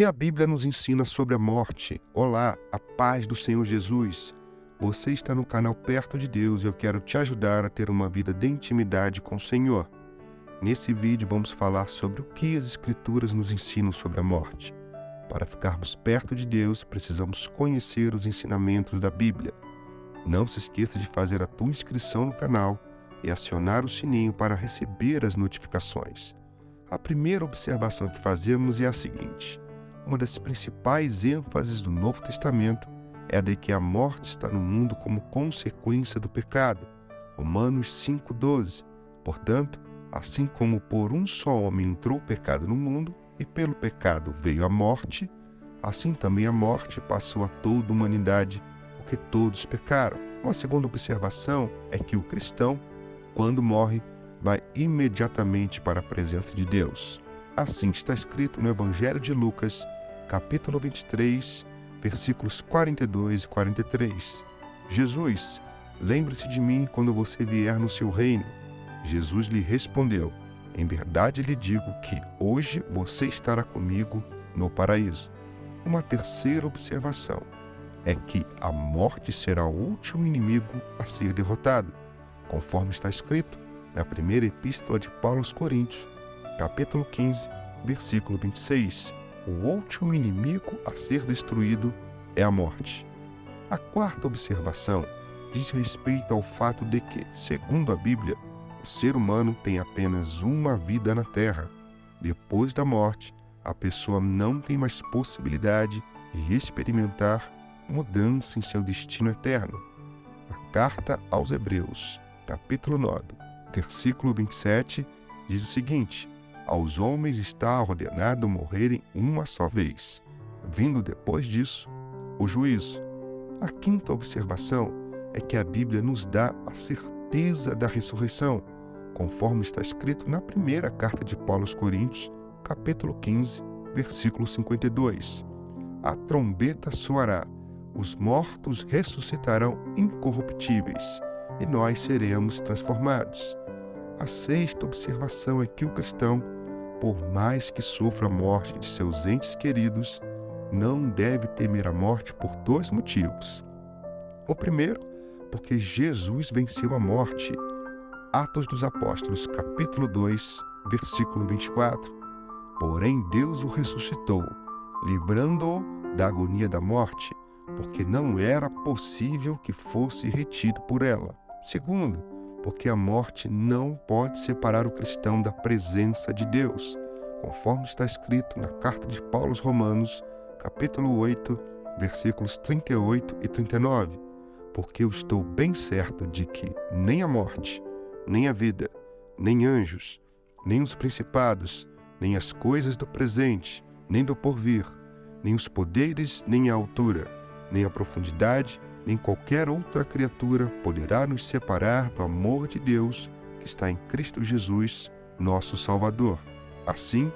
que a Bíblia nos ensina sobre a morte? Olá, a paz do Senhor Jesus. Você está no canal Perto de Deus e eu quero te ajudar a ter uma vida de intimidade com o Senhor. Nesse vídeo vamos falar sobre o que as Escrituras nos ensinam sobre a morte. Para ficarmos perto de Deus, precisamos conhecer os ensinamentos da Bíblia. Não se esqueça de fazer a tua inscrição no canal e acionar o sininho para receber as notificações. A primeira observação que fazemos é a seguinte: uma das principais ênfases do Novo Testamento é a de que a morte está no mundo como consequência do pecado. Romanos 5,12. Portanto, assim como por um só homem entrou o pecado no mundo, e pelo pecado veio a morte, assim também a morte passou a toda a humanidade, porque todos pecaram. Uma segunda observação é que o cristão, quando morre, vai imediatamente para a presença de Deus. Assim está escrito no Evangelho de Lucas, capítulo 23, versículos 42 e 43. Jesus, lembre-se de mim quando você vier no seu reino. Jesus lhe respondeu: em verdade lhe digo que hoje você estará comigo no paraíso. Uma terceira observação é que a morte será o último inimigo a ser derrotado, conforme está escrito na primeira epístola de Paulo aos Coríntios, capítulo 15, versículo 26. O último inimigo a ser destruído é a morte. A quarta observação diz respeito ao fato de que, segundo a Bíblia, o ser humano tem apenas uma vida na Terra. Depois da morte, a pessoa não tem mais possibilidade de experimentar mudança em seu destino eterno. A carta aos Hebreus, capítulo 9, versículo 27, diz o seguinte: aos homens está ordenado morrerem uma só vez, vindo depois disso o juízo. A quinta observação é que a Bíblia nos dá a certeza da ressurreição, conforme está escrito na primeira carta de Paulo aos Coríntios, capítulo 15, versículo 52. A trombeta soará, os mortos ressuscitarão incorruptíveis, e nós seremos transformados. A sexta observação é que o cristão, por mais que sofra a morte de seus entes queridos, não deve temer a morte por dois motivos. O primeiro, porque Jesus venceu a morte. Atos dos Apóstolos, capítulo 2, versículo 24. Porém Deus o ressuscitou, livrando-o da agonia da morte, porque não era possível que fosse retido por ela. Segundo, porque a morte não pode separar o cristão da presença de Deus, conforme está escrito na carta de Paulo aos Romanos, capítulo 8, versículos 38 e 39. Porque eu estou bem certo de que nem a morte, nem a vida, nem anjos, nem os principados, nem as coisas do presente, nem do porvir, nem os poderes, nem a altura, nem a profundidade, nem qualquer outra criatura poderá nos separar do amor de Deus que está em Cristo Jesus, nosso Salvador. Assim,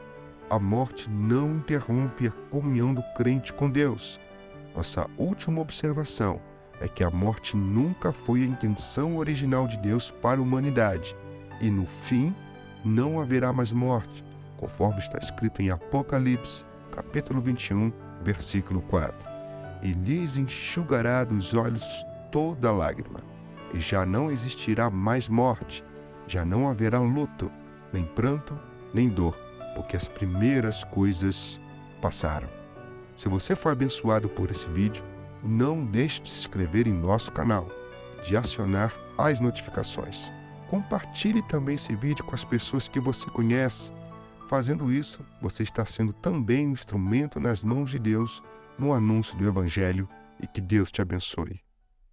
a morte não interrompe a comunhão do crente com Deus. Nossa última observação é que a morte nunca foi a intenção original de Deus para a humanidade, e no fim não haverá mais morte, conforme está escrito em Apocalipse, capítulo 21, versículo 4. E lhes enxugará dos olhos toda lágrima, e já não existirá mais morte, já não haverá luto, nem pranto, nem dor, porque as primeiras coisas passaram. Se você for abençoado por esse vídeo, não deixe de se inscrever em nosso canal, de acionar as notificações. Compartilhe também esse vídeo com as pessoas que você conhece. Fazendo isso, você está sendo também um instrumento nas mãos de Deus no anúncio do Evangelho, e que Deus te abençoe.